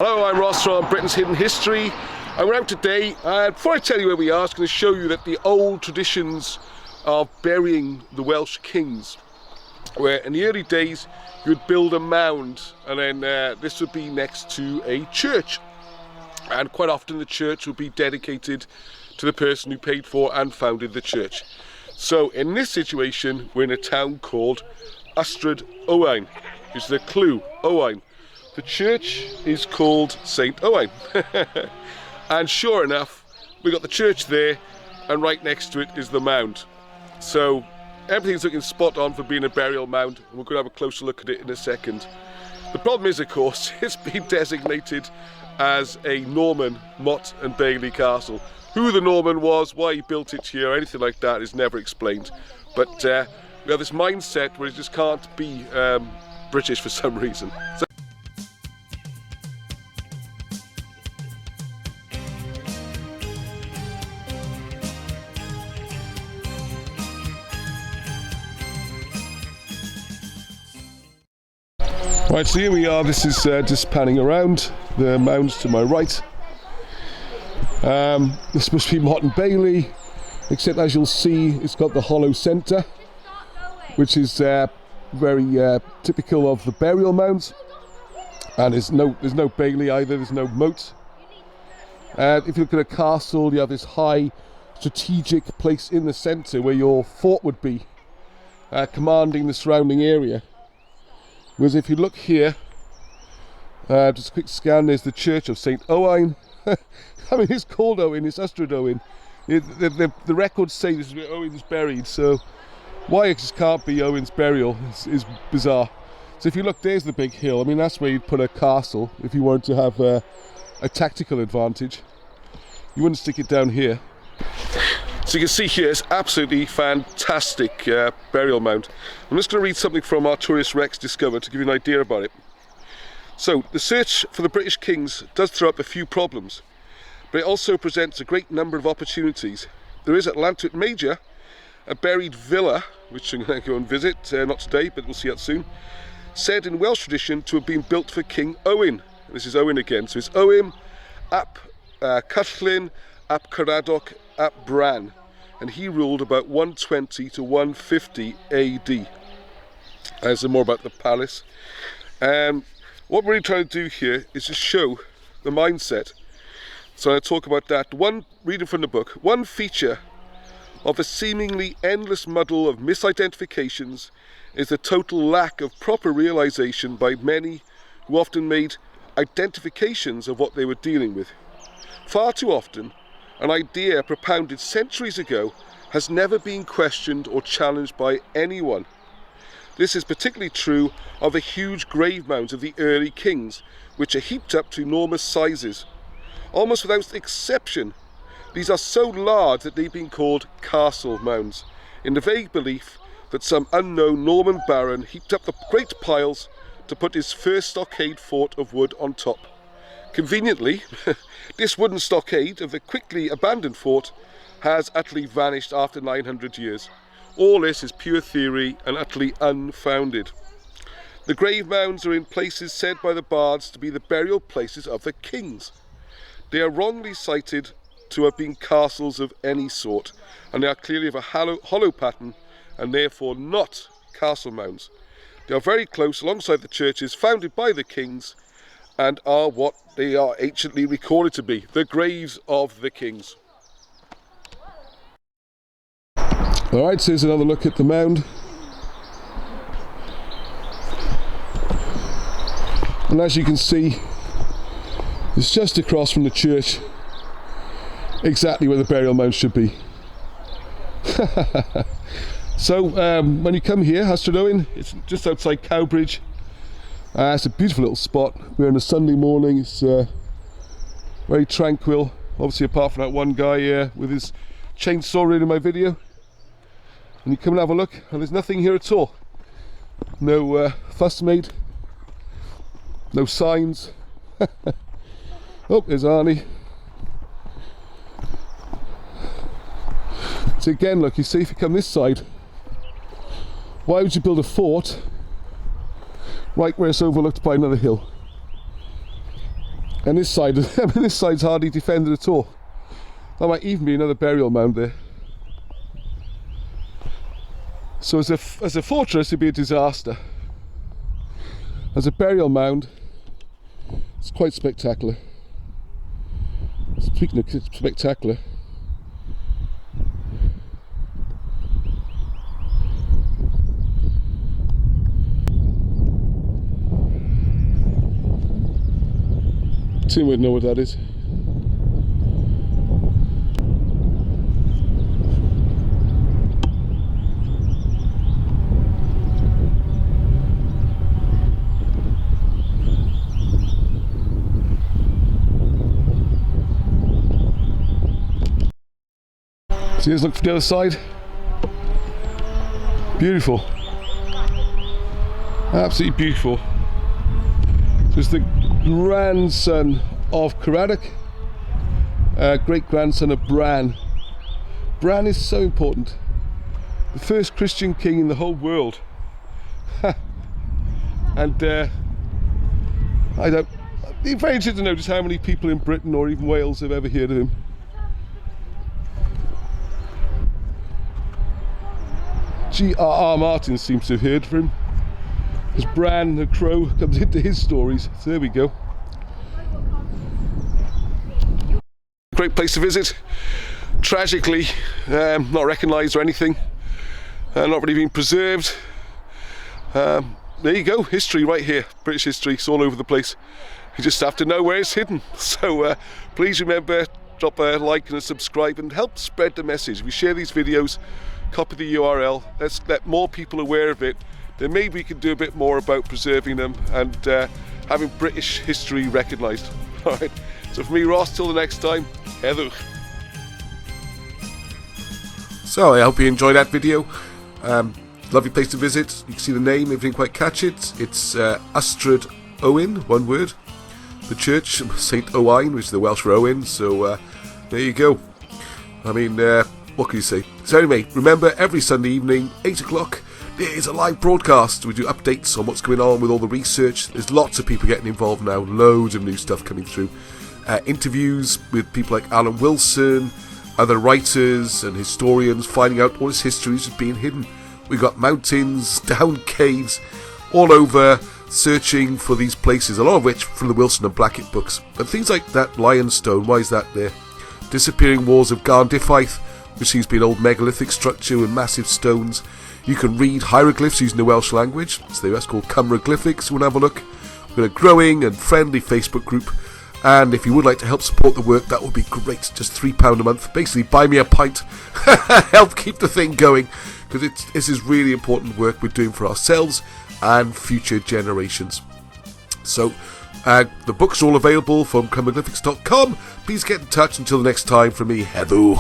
Hello, I'm Ross from Britain's Hidden History, and we're out today. Before I tell you where we are, I'm going to show you that the old traditions of burying the Welsh kings, where in the early days you would build a mound, and then this would be next to a church, and quite often the church would be dedicated to the person who paid for and founded the church. So in this situation, we're in a town called Ystradowen, which is a clue, Owain. The church is called Saint Owen. And sure enough, we got the church there, and right next to it is the mound. So everything's looking spot on for being a burial mound, and we're going to have a closer look at it in a second. The problem is, of course, it's been designated as a Norman Motte and Bailey castle. Who the Norman was, why he built it here, anything like that is never explained. But we have this mindset where it just can't be British for some reason. So right, so here we are. This is just panning around the mounds to my right. This must be Motte and Bailey, except as you'll see, it's got the hollow centre, which is very typical of the burial mounds. And there's no Bailey either. There's no moat. If you look at a castle, you have this high strategic place in the centre where your fort would be, commanding the surrounding area. Whereas if you look here, just a quick scan, there's the Church of Saint Owen. I mean, it's called Owen, it's Ystradowen. The records say this is where Owen's buried, so why it just can't be Owen's burial is bizarre. So if you look, there's the big hill. I mean, that's where you'd put a castle if you wanted to have a tactical advantage. You wouldn't stick it down here. So you can see here, it's absolutely fantastic burial mound. I'm just going to read something from our tourist Rex Discover to give you an idea about it. So, the search for the British kings does throw up a few problems, but it also presents a great number of opportunities. There is at Llantwit Major a buried villa, which I'm going to go and visit, not today, but we'll see that soon, said in Welsh tradition to have been built for King Owain. This is Owain again, so it's Owain ap Cyllyn ap Caradoc ap Bran, and he ruled about 120 to 150 AD. There's more about the palace. What we're really trying to do here is to show the mindset. So I'll talk about that. Reading from the book, one feature of the seemingly endless muddle of misidentifications is the total lack of proper realization by many who often made identifications of what they were dealing with. Far too often, an idea propounded centuries ago has never been questioned or challenged by anyone. This is particularly true of the huge grave mounds of the early kings, which are heaped up to enormous sizes. Almost without exception, these are so large that they've been called castle mounds, in the vague belief that some unknown Norman baron heaped up the great piles to put his first stockade fort of wood on top. Conveniently, this wooden stockade of the quickly abandoned fort has utterly vanished after 900 years. All this is pure theory and utterly unfounded. The grave mounds are in places said by the bards to be the burial places of the kings. They are wrongly cited to have been castles of any sort, and they are clearly of a hollow pattern and therefore not castle mounds. They are very close alongside the churches founded by the kings and are what they are anciently recorded to be, the graves of the kings. Alright, so here's another look at the mound. And as you can see, it's just across from the church, exactly where the burial mound should be. So when you come here, Ystradowen, it's just outside Cowbridge. It's a beautiful little spot. We're on a Sunday morning, it's very tranquil, obviously apart from that one guy with his chainsaw in my video. And you come and have a look, and there's nothing here at all. No fuss made, no signs. Oh, there's Arnie. So again, look, you see, if you come this side, why would you build a fort right where it's overlooked by another hill? And this side, this side's hardly defended at all. There might even be another burial mound there. So as a fortress, it'd be a disaster. As a burial mound, it's quite spectacular. Speaking of spectacular, Tim would know what that is. So here's a look from the other side. Beautiful. Absolutely beautiful. Just the grandson of Caradoc, great grandson of Bran. Bran is so important. The first Christian king in the whole world. And I'd be very interested to know just how many people in Britain or even Wales have ever heard of him. G.R.R. Martin seems to have heard from him, because Bran the Crow comes into his stories. So there we go. Great place to visit. Tragically, not recognised or anything, not really being preserved. There you go, history right here, British history, it's all over the place. You just have to know where it's hidden. So please remember, drop a like and a subscribe and help spread the message. If you share these videos, copy the URL, let's let more people aware of it. Then maybe we can do a bit more about preserving them and having British history recognised. Alright, so from me, Ross, till the next time, Heather. So I hope you enjoyed that video. Lovely place to visit. You can see the name if you didn't quite catch it. It's Ystradowen, one word. The Church of Saint Owen, which is the Welsh for Owen. So there you go. I mean, what can you say? So anyway, remember every Sunday evening, 8 o'clock, there is a live broadcast. We do updates on what's going on with all the research. There's lots of people getting involved now. Loads of new stuff coming through. Interviews with people like Alan Wilson, other writers and historians, finding out all this history is being hidden. We've got mountains, down caves, all over, searching for these places, a lot of which from the Wilson and Blackett books. And things like that Lion Stone, why is that there? Disappearing walls of Garndyffaith, which seems to be an old megalithic structure with massive stones. You can read hieroglyphs using the Welsh language. So that's called Cymraglyphics. You want to have a look? We've got a growing and friendly Facebook group. And if you would like to help support the work, that would be great. Just £3 a month. Basically, buy me a pint. Help keep the thing going. Because this is really important work we're doing for ourselves and future generations. So, the books are all available from cymraglyphics.com. Please get in touch. Until the next time, from me, Heather.